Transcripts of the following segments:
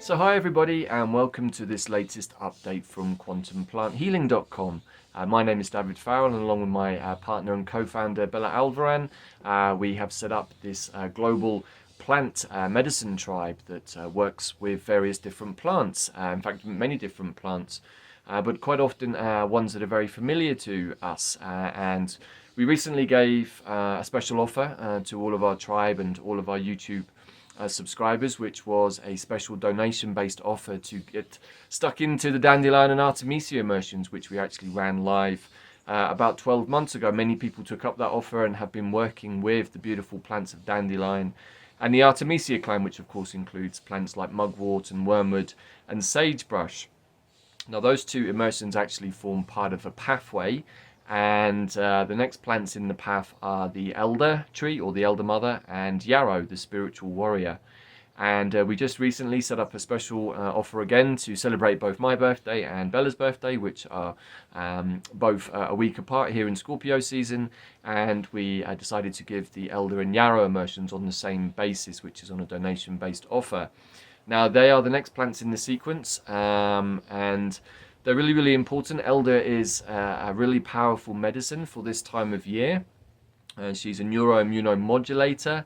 So hi everybody and welcome to this latest update from quantumplanthealing.com. My name is David Farrell, and along with my partner and co-founder Bella Alvaran, we have set up this global plant medicine tribe that works with various different plants, in fact many different plants, but quite often ones that are very familiar to us. And we recently gave a special offer to all of our tribe and all of our YouTube subscribers, which was a special donation-based offer to get stuck into the Dandelion and Artemisia immersions, which we actually ran live about 12 months ago. Many people took up that offer and have been working with the beautiful plants of Dandelion and the Artemisia clan, which of course includes plants like mugwort and wormwood and sagebrush. Now those two immersions actually form part of a pathway, and the next plants in the path are the elder tree or the elder mother and Yarrow, the spiritual warrior. And we just recently set up a special offer again to celebrate both my birthday and Bella's birthday, which are both a week apart here in Scorpio season. And we decided to give the elder and Yarrow immersions on the same basis, which is on a donation-based offer. Now they are the next plants in the sequence, and they're really, really important. Elder is a really powerful medicine for this time of year. She's a neuroimmunomodulator,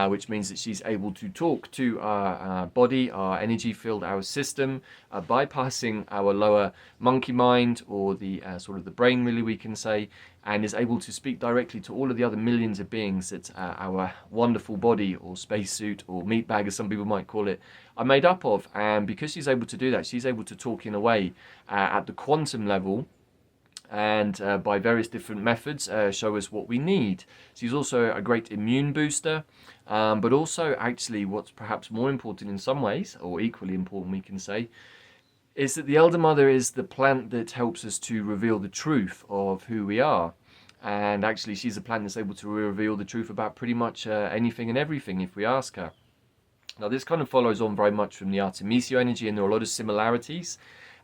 which means that she's able to talk to our body, our energy field, our system, bypassing our lower monkey mind, or the sort of the brain, really, we can say, and is able to speak directly to all of the other millions of beings that our wonderful body, or spacesuit, or meat bag, as some people might call it, are made up of. And because she's able to do that, she's able to talk in a way at the quantum level, and by various different methods show us what we need. She's also a great immune booster, but also actually what's perhaps more important in some ways, or equally important we can say, is that the Elder Mother is the plant that helps us to reveal the truth of who we are. And actually she's a plant that's able to reveal the truth about pretty much anything and everything if we ask her. Now this kind of follows on very much from the Artemisia energy, and there are a lot of similarities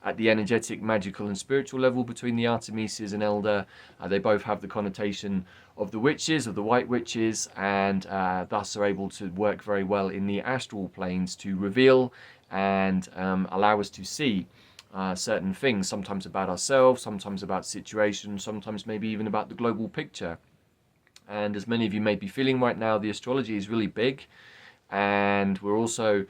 at the energetic, magical and spiritual level between the Artemisias and Elder. They both have the connotation of the witches, of the white witches, and thus are able to work very well in the astral planes to reveal and allow us to see certain things, sometimes about ourselves, sometimes about situations, sometimes maybe even about the global picture. And as many of you may be feeling right now, the astrology is really big, and we're also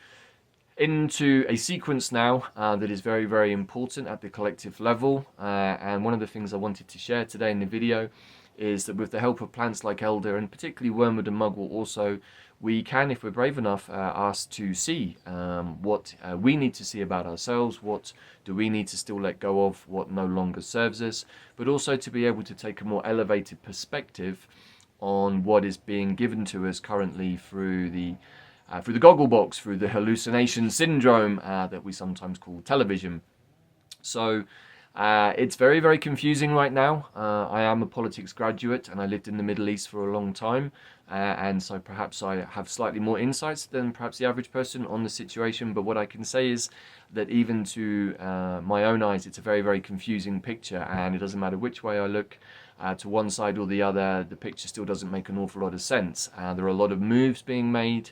into a sequence now that is very, very important at the collective level. And one of the things I wanted to share today in the video is that with the help of plants like Elder, and particularly wormwood and mugwort also, we can, if we're brave enough, ask to see what we need to see about ourselves, what do we need to still let go of, what no longer serves us, but also to be able to take a more elevated perspective on what is being given to us currently through the goggle box, through the hallucination syndrome that we sometimes call television. So it's very, very confusing right now. I am a politics graduate and I lived in the Middle East for a long time, and so perhaps I have slightly more insights than perhaps the average person on the situation. But what I can say is that even to my own eyes, it's a very, very confusing picture, and it doesn't matter which way I look to one side or the other, the picture still doesn't make an awful lot of sense. There are a lot of moves being made,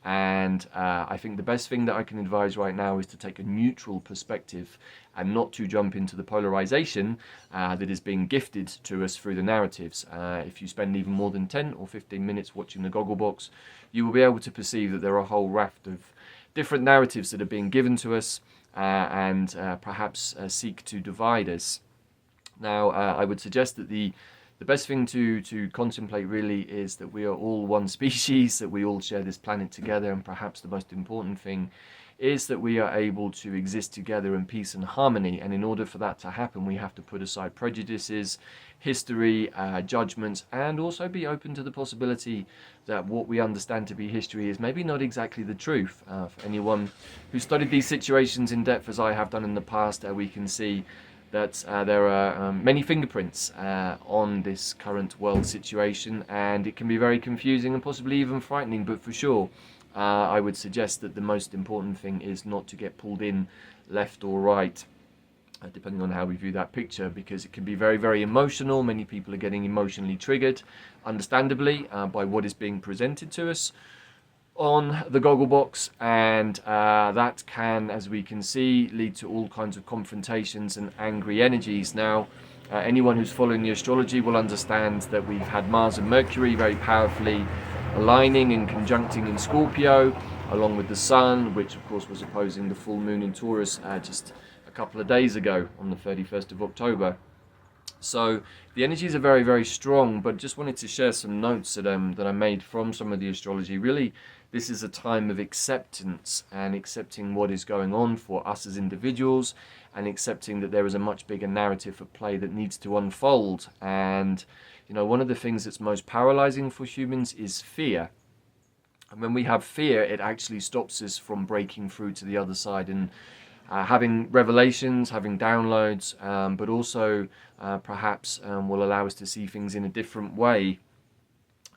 and I think the best thing that I can advise right now is to take a neutral perspective and not to jump into the polarization that is being gifted to us through the narratives. If you spend even more than 10 or 15 minutes watching the Gogglebox, you will be able to perceive that there are a whole raft of different narratives that are being given to us and perhaps seek to divide us. Now, I would suggest that the best thing to contemplate really is that we are all one species, that we all share this planet together, and perhaps the most important thing is that we are able to exist together in peace and harmony. And in order for that to happen, we have to put aside prejudices, history, judgments, and also be open to the possibility that what we understand to be history is maybe not exactly the truth. For anyone who studied these situations in depth, as I have done in the past, we can see that there are many fingerprints on this current world situation, and it can be very confusing and possibly even frightening. But for sure, I would suggest that the most important thing is not to get pulled in left or right, depending on how we view that picture, because it can be very, very emotional. Many people are getting emotionally triggered, understandably, by what is being presented to us. on the goggle box, and that can, as we can see, lead to all kinds of confrontations and angry energies. Now, anyone who's following the astrology will understand that we've had Mars and Mercury very powerfully aligning and conjuncting in Scorpio, along with the Sun, which of course was opposing the full moon in Taurus just a couple of days ago on the 31st of October. So the energies are very, very strong, but just wanted to share some notes that I made from some of the astrology. Really, this is a time of acceptance, and accepting what is going on for us as individuals, and accepting that there is a much bigger narrative at play that needs to unfold. And you know, one of the things that's most paralyzing for humans is fear. And when we have fear, it actually stops us from breaking through to the other side and having revelations, having downloads, but also perhaps will allow us to see things in a different way.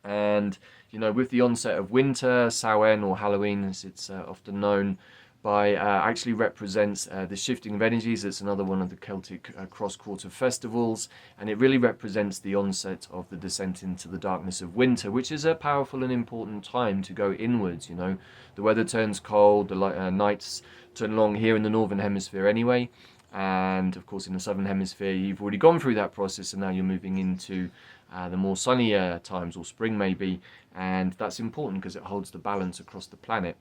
And you know, with the onset of winter, Samhain, or Halloween as it's often known by, actually represents the shifting of energies. It's another one of the Celtic cross-quarter festivals, and it really represents the onset of the descent into the darkness of winter, which is a powerful and important time to go inwards. You know, the weather turns cold, the nights turn long here in the northern hemisphere anyway, and of course in the southern hemisphere you've already gone through that process, and now you're moving into the more sunnier times, or spring maybe, and that's important because it holds the balance across the planet.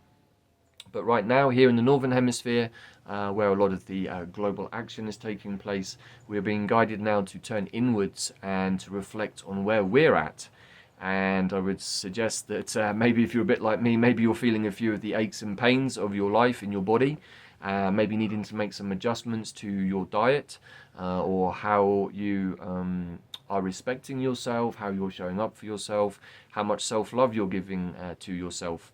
But right now, here in the northern hemisphere, where a lot of the global action is taking place, we're being guided now to turn inwards and to reflect on where we're at. And I would suggest that maybe if you're a bit like me, maybe you're feeling a few of the aches and pains of your life in your body, maybe needing to make some adjustments to your diet, or how you are respecting yourself, how you're showing up for yourself, how much self-love you're giving to yourself.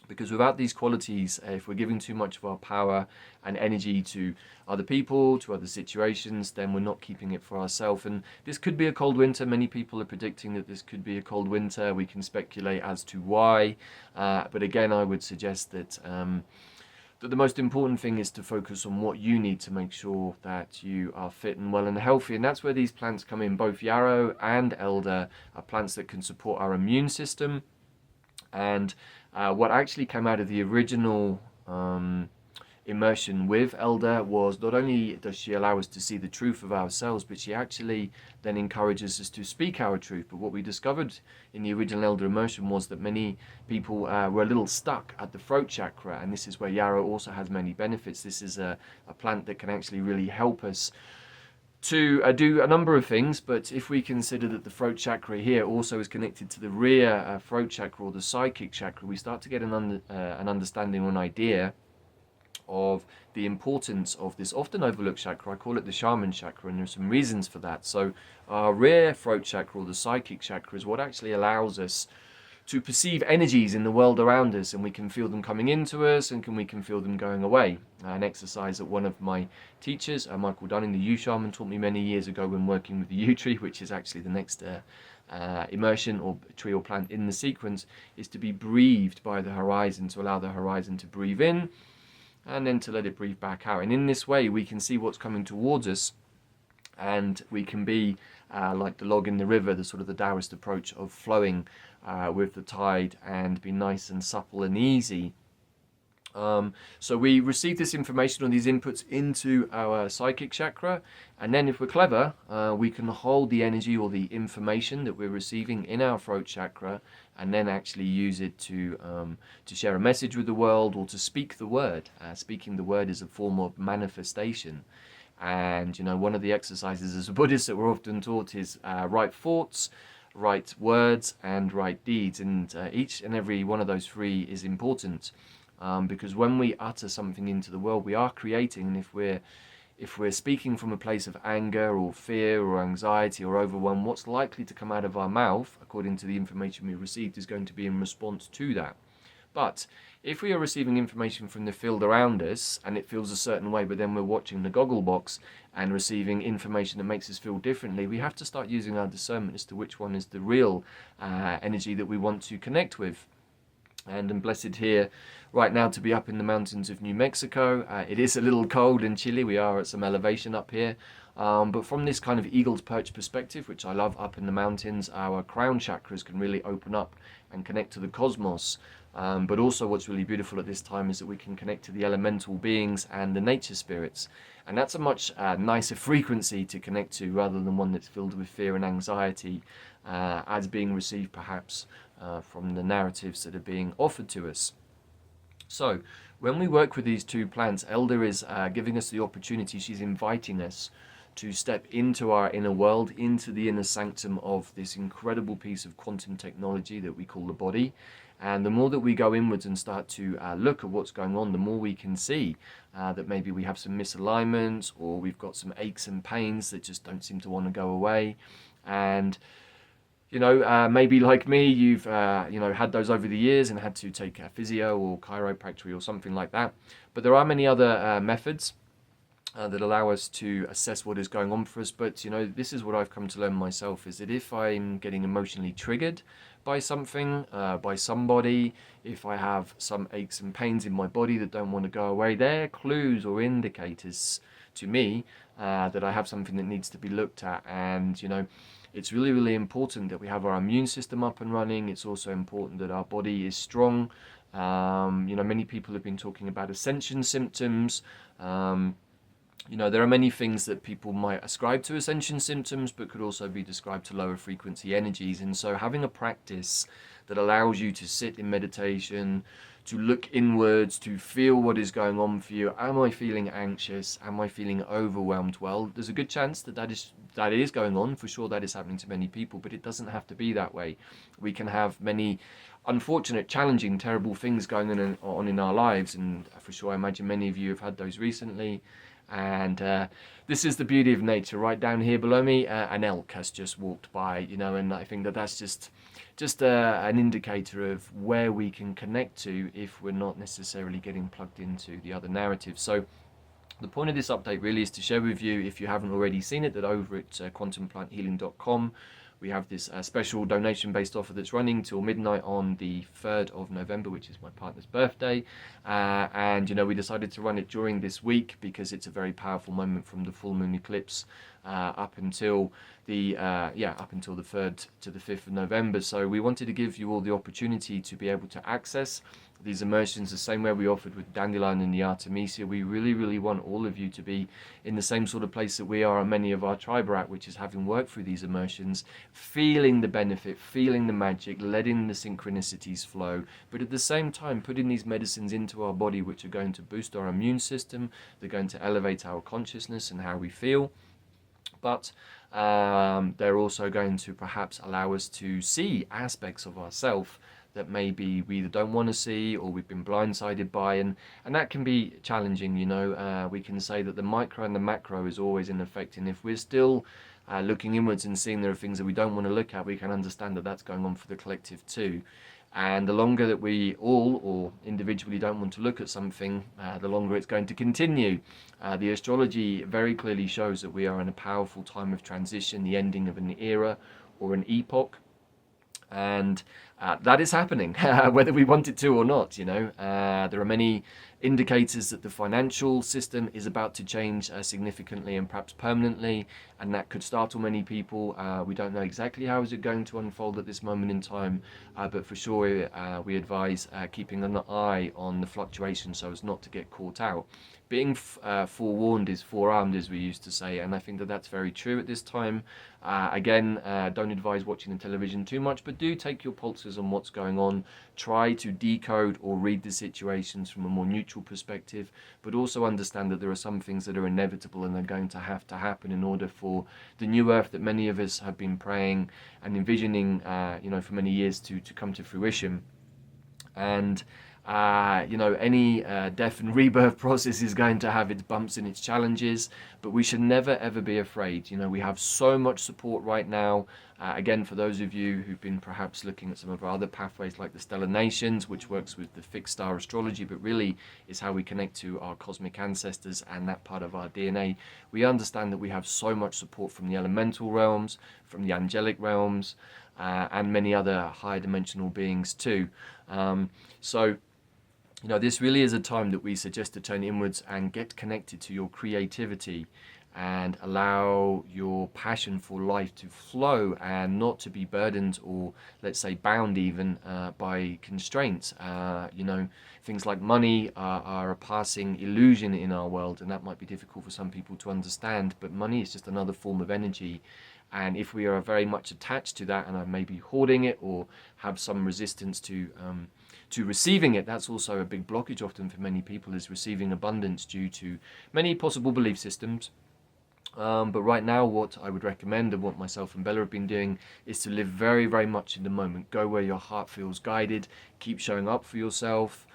Because without these qualities, if we're giving too much of our power and energy to other people, to other situations, then we're not keeping it for ourselves. And this could be a cold winter. Many people are predicting that this could be a cold winter. We can speculate as to why. But again, I would suggest that that the most important thing is to focus on what you need to make sure that you are fit and well and healthy. And that's where these plants come in. Both Yarrow and Elder are plants that can support our immune system. And what actually came out of the original immersion with Elder was, not only does she allow us to see the truth of ourselves, but she actually then encourages us to speak our truth. But what we discovered in the original Elder immersion was that many people were a little stuck at the throat chakra, and this is where Yarrow also has many benefits. This is a plant that can actually really help us to do a number of things, but if we consider that the throat chakra here also is connected to the rear throat chakra, or the psychic chakra, we start to get an understanding or an idea of the importance of this often overlooked chakra. I call it the shaman chakra, and there's some reasons for that. So our rear throat chakra, or the psychic chakra, is what actually allows us to perceive energies in the world around us, and we can feel them coming into us, and we can feel them going away. An exercise that one of my teachers, Michael Dunning, the U shaman, taught me many years ago when working with the U tree, which is actually the next immersion or tree or plant in the sequence, is to be breathed by the horizon, to allow the horizon to breathe in and then to let it breathe back out. And in this way we can see what's coming towards us, and we can be like the log in the river, the sort of the Taoist approach of flowing with the tide, and be nice and supple and easy. So we receive this information or these inputs into our psychic chakra, and then if we're clever, we can hold the energy or the information that we're receiving in our throat chakra, and then actually use it to share a message with the world, or to speak the word. Speaking the word is a form of manifestation. And you know, one of the exercises as a Buddhist that we're often taught is right thoughts, right words, and right deeds. And each and every one of those three is important, because when we utter something into the world, we are creating. And if we're speaking from a place of anger or fear or anxiety or overwhelm, what's likely to come out of our mouth, according to the information we received, is going to be in response to that. But if we are receiving information from the field around us and it feels a certain way, but then we're watching the goggle box and receiving information that makes us feel differently, we have to start using our discernment as to which one is the real energy that we want to connect with. And I'm blessed here right now to be up in the mountains of New Mexico. It is a little cold and chilly. We are at some elevation up here. But from this kind of eagle's perch perspective, which I love up in the mountains, our crown chakras can really open up and connect to the cosmos. But also what's really beautiful at this time is that we can connect to the elemental beings and the nature spirits. And that's a much nicer frequency to connect to, rather than one that's filled with fear and anxiety, as being received perhaps from the narratives that are being offered to us. So when we work with these two plants, Elder is giving us the opportunity, she's inviting us to step into our inner world, into the inner sanctum of this incredible piece of quantum technology that we call the body. And the more that we go inwards and start to look at what's going on, the more we can see that maybe we have some misalignments, or we've got some aches and pains that just don't seem to want to go away. And maybe like me, you've had those over the years and had to take a physio or chiropractic or something like that. But there are many other methods that allow us to assess what is going on for us. But this is what I've come to learn myself, is that if I'm getting emotionally triggered by something, by somebody, if I have some aches and pains in my body that don't want to go away, they're clues or indicators to me that I have something that needs to be looked at. And it's really, really important that we have our immune system up and running. It's also important that our body is strong. Many people have been talking about ascension symptoms. There are many things that people might ascribe to ascension symptoms, but could also be described to lower frequency energies. And so having a practice that allows you to sit in meditation, to look inwards, to feel what is going on for you. Am I feeling anxious? Am I feeling overwhelmed? Well, there's a good chance that is going on. For sure, that is happening to many people, but it doesn't have to be that way. We can have many unfortunate, challenging, terrible things going on in our lives, and for sure, I imagine many of you have had those recently. And this is the beauty of nature. Right down here below me, an elk has just walked by, and I think that's just an indicator of where we can connect to if we're not necessarily getting plugged into the other narratives. So the point of this update really is to share with you, if you haven't already seen it, that over at quantumplanthealing.com we have this special donation-based offer that's running till midnight on the 3rd of November, which is my partner's birthday. And we decided to run it during this week because it's a very powerful moment from the full moon eclipse up until the 3rd to the 5th of November. So we wanted to give you all the opportunity to be able to access these immersions the same way we offered with Dandelion and the Artemisia. We really, really want all of you to be in the same sort of place that we are, and many of our tribe are at, which is having worked through these immersions, feeling the benefit, feeling the magic, letting the synchronicities flow, but at the same time putting these medicines into our body, which are going to boost our immune system, they're going to elevate our consciousness and how we feel. But they're also going to perhaps allow us to see aspects of ourselves that maybe we either don't want to see or we've been blindsided by, and that can be challenging. We can say that the micro and the macro is always in effect, and if we're still looking inwards and seeing there are things that we don't want to look at, we can understand that that's going on for the collective too. And the longer that we all or individually don't want to look at something, the longer it's going to continue. The astrology very clearly shows that we are in a powerful time of transition, the ending of an era or an epoch. And that is happening, whether we want it to or not. There are many indicators that the financial system is about to change significantly and perhaps permanently, and that could startle many people. We don't know exactly how is it going to unfold at this moment in time, but for sure we advise keeping an eye on the fluctuation so as not to get caught out. Being forewarned is forearmed, as we used to say, and I think that that's very true at this time. Again, don't advise watching the television too much, but do take your pulses on what's going on. Try to decode or read the situations from a more neutral perspective, but also understand that there are some things that are inevitable and are going to have to happen in order for the new earth that many of us have been praying and envisioning for many years to come to fruition. And any death and rebirth process is going to have its bumps and its challenges, but we should never ever be afraid. We have so much support right now. Again, for those of you who've been perhaps looking at some of our other pathways like the Stellar Nations, which works with the fixed star astrology, but really is how we connect to our cosmic ancestors and that part of our DNA. We understand that we have so much support from the elemental realms, from the angelic realms, and many other higher dimensional beings too. This really is a time that we suggest to turn inwards and get connected to your creativity. and allow your passion for life to flow and not to be burdened or, let's say, bound even by constraints. Things like money are a passing illusion in our world, and that might be difficult for some people to understand, but money is just another form of energy. And if we are very much attached to that and are maybe hoarding it or have some resistance to receiving it, that's also a big blockage often for many people, is receiving abundance due to many possible belief systems. But right now, what I would recommend, and what myself and Bella have been doing, is to live very, very much in the moment. Go where your heart feels guided. Keep showing up for yourself.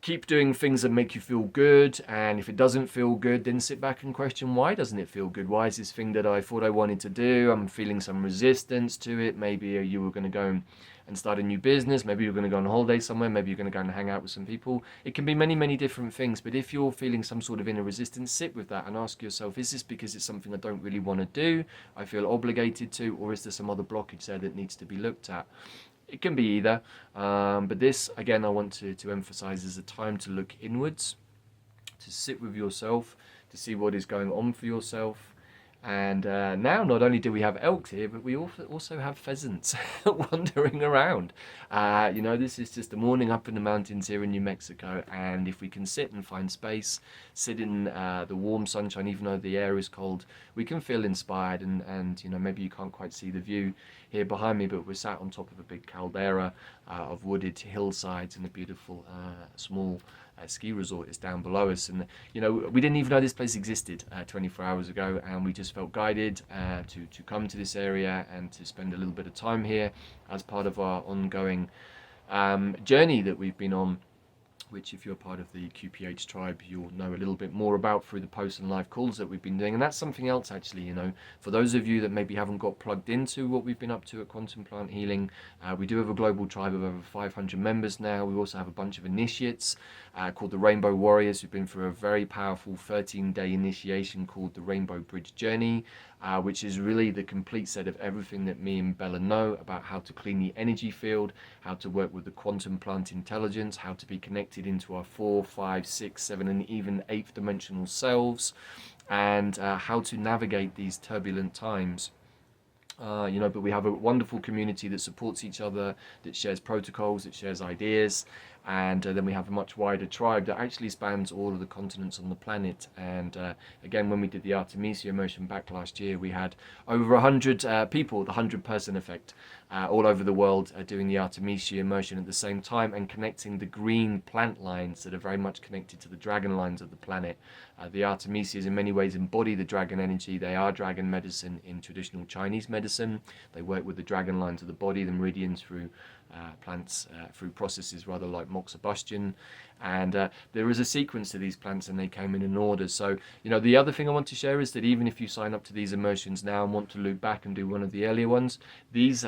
Keep doing things that make you feel good, and if it doesn't feel good, then sit back and question, why doesn't it feel good? Why is this thing that I thought I wanted to do, I'm feeling some resistance to it? Maybe you were going to go and start a new business, maybe you're going to go on holiday somewhere, maybe you're going to go and hang out with some people. It can be many, many different things, but if you're feeling some sort of inner resistance, sit with that and ask yourself, is this because it's something I don't really want to do, I feel obligated to, or is there some other blockage there that needs to be looked at? It can be either, but this, again, I want to emphasize, is a time to look inwards, to sit with yourself, to see what is going on for yourself. And now not only do we have elk here, but we also have pheasants wandering around. This is just a morning up in the mountains here in New Mexico, and if we can sit and find space, sit in the warm sunshine, even though the air is cold, we can feel inspired. And maybe you can't quite see the view here behind me, but we're sat on top of a big caldera of wooded hillsides, and a beautiful small ski resort is down below us. And we didn't even know this place existed 24 hours ago, and we just felt guided to come to this area and to spend a little bit of time here as part of our ongoing journey that we've been on, which, if you're part of the QPH tribe, you'll know a little bit more about through the posts and live calls that we've been doing. And that's something else, actually, for those of you that maybe haven't got plugged into what we've been up to at Quantum Plant Healing, we do have a global tribe of over 500 members now. We also have a bunch of initiates called the Rainbow Warriors, who've been through a very powerful 13-day initiation called the Rainbow Bridge Journey, which is really the complete set of everything that me and Bella know about how to clean the energy field, how to work with the quantum plant intelligence, how to be connected into our 4, 5, 6, 7, and even 8th dimensional selves, and how to navigate these turbulent times. But we have a wonderful community that supports each other, that shares protocols, that shares ideas, and then we have a much wider tribe that actually spans all of the continents on the planet. And again, when we did the Artemisia immersion back last year, we had over 100 people, the 100-person effect, all over the world doing the Artemisia immersion at the same time, and connecting the green plant lines that are very much connected to the dragon lines of the planet. The Artemisias in many ways embody the dragon energy. They are dragon medicine in traditional Chinese medicine. They work with the dragon lines of the body, the meridians, through plants, through processes rather like moxibustion. And there is a sequence to these plants, and they came in an order. So, the other thing I want to share is that even if you sign up to these immersions now and want to loop back and do one of the earlier ones, these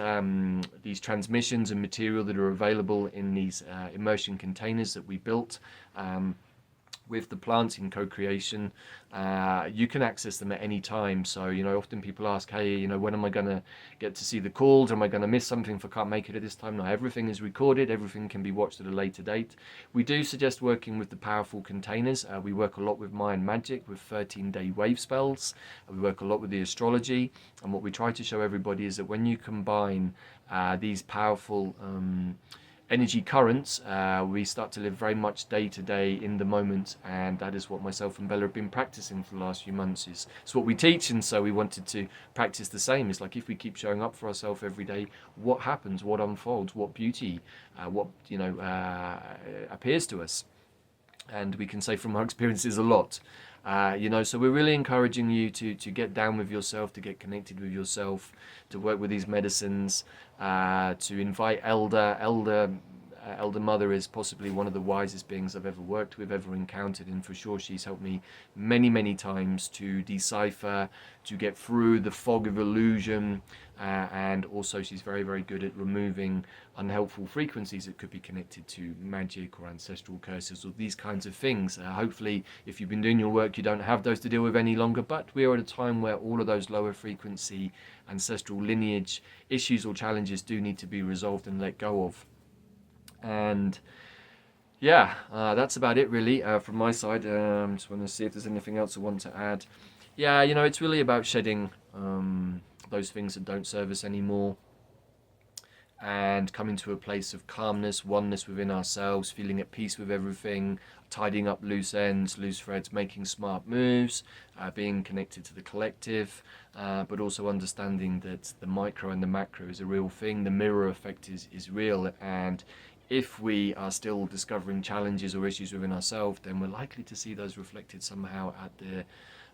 transmissions and material that are available in these immersion containers that we built with the plants in co-creation, you can access them at any time. So, often people ask, hey, when am I going to get to see the calls? Am I going to miss something if I can't make it at this time? No, everything is recorded. Everything can be watched at a later date. We do suggest working with the powerful containers. We work a lot with Mayan magic, with 13-day wave spells. We work a lot with the astrology. And what we try to show everybody is that when you combine these powerful energy currents, we start to live very much day to day in the moment, and that is what myself and Bella have been practicing for the last few months. It's what we teach, and so we wanted to practice the same. It's like, if we keep showing up for ourselves every day, what happens, what unfolds, what beauty, appears to us. And we can say from our experiences a lot. So we're really encouraging you to get down with yourself, to get connected with yourself, to work with these medicines, to invite Elder Mother is possibly one of the wisest beings I've ever worked with, ever encountered, and for sure she's helped me many, many times to decipher, to get through the fog of illusion, and also she's very, very good at removing unhelpful frequencies that could be connected to magic or ancestral curses or these kinds of things. Hopefully, if you've been doing your work, you don't have those to deal with any longer, but we are at a time where all of those lower frequency ancestral lineage issues or challenges do need to be resolved and let go of. And yeah, that's about it really from my side. Just want to see if there's anything else I want to add. Yeah, you know, it's really about shedding those things that don't serve us anymore, and coming to a place of calmness, oneness within ourselves, feeling at peace with everything, tidying up loose ends, loose threads, making smart moves, being connected to the collective, but also understanding that the micro and the macro is a real thing. The mirror effect is real, and if we are still discovering challenges or issues within ourselves, then we're likely to see those reflected somehow at the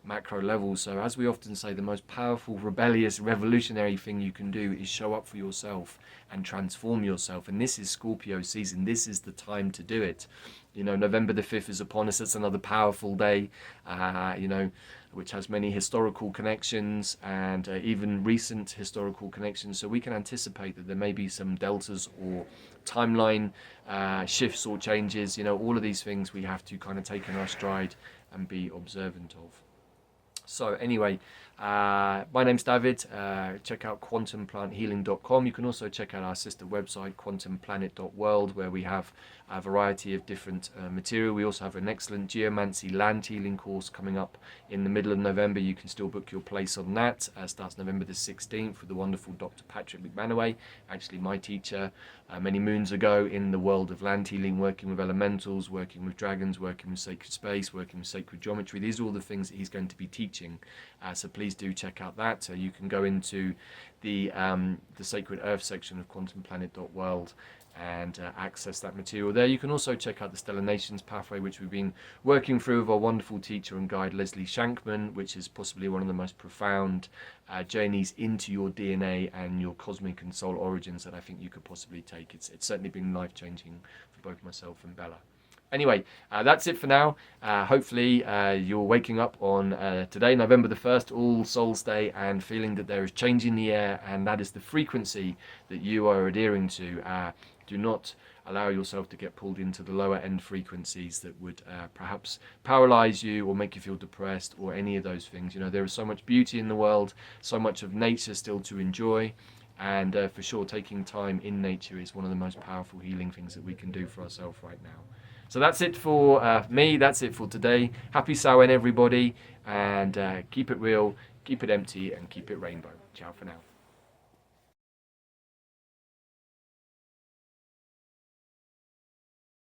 macro level. So as we often say, the most powerful, rebellious, revolutionary thing you can do is show up for yourself and transform yourself. And this is Scorpio season. This is the time to do it. You know, November the 5th is upon us. It's another powerful day, you know, which has many historical connections and even recent historical connections. So we can anticipate that there may be some deltas or timeline shifts or changes. You know, all of these things we have to kind of take in our stride and be observant of. So anyway, my name's David. Check out quantumplанthealing.com. You can also check out our sister website, quantumplanet.world, where we have a variety of different material. We also have an excellent geomancy land healing course coming up in the middle of November. You can still book your place on that. Starts November the 16th with the wonderful Dr. Patrick McManaway, actually my teacher many moons ago in the world of land healing, working with elementals, working with dragons, working with sacred space, working with sacred geometry. These are all the things that he's going to be teaching. So please do check out that. You can go into the Sacred Earth section of quantumplanet.world and access that material there. You can also check out the Stellar Nations pathway, which we've been working through with our wonderful teacher and guide Leslie Shankman, which is possibly one of the most profound journeys into your DNA and your cosmic and soul origins that I think you could possibly take. It's certainly been life-changing for both myself and Bella. Anyway, that's it for now. Hopefully you're waking up on today, November the 1st, All Souls Day, and feeling that there is change in the air, and that is the frequency that you are adhering to. Do not allow yourself to get pulled into the lower end frequencies that would perhaps paralyze you or make you feel depressed or any of those things. You know, there is so much beauty in the world, so much of nature still to enjoy. And for sure, taking time in nature is one of the most powerful healing things that we can do for ourselves right now. So that's it for me. That's it for today. Happy Samhain, everybody. And keep it real, keep it empty, and keep it rainbow. Ciao for now.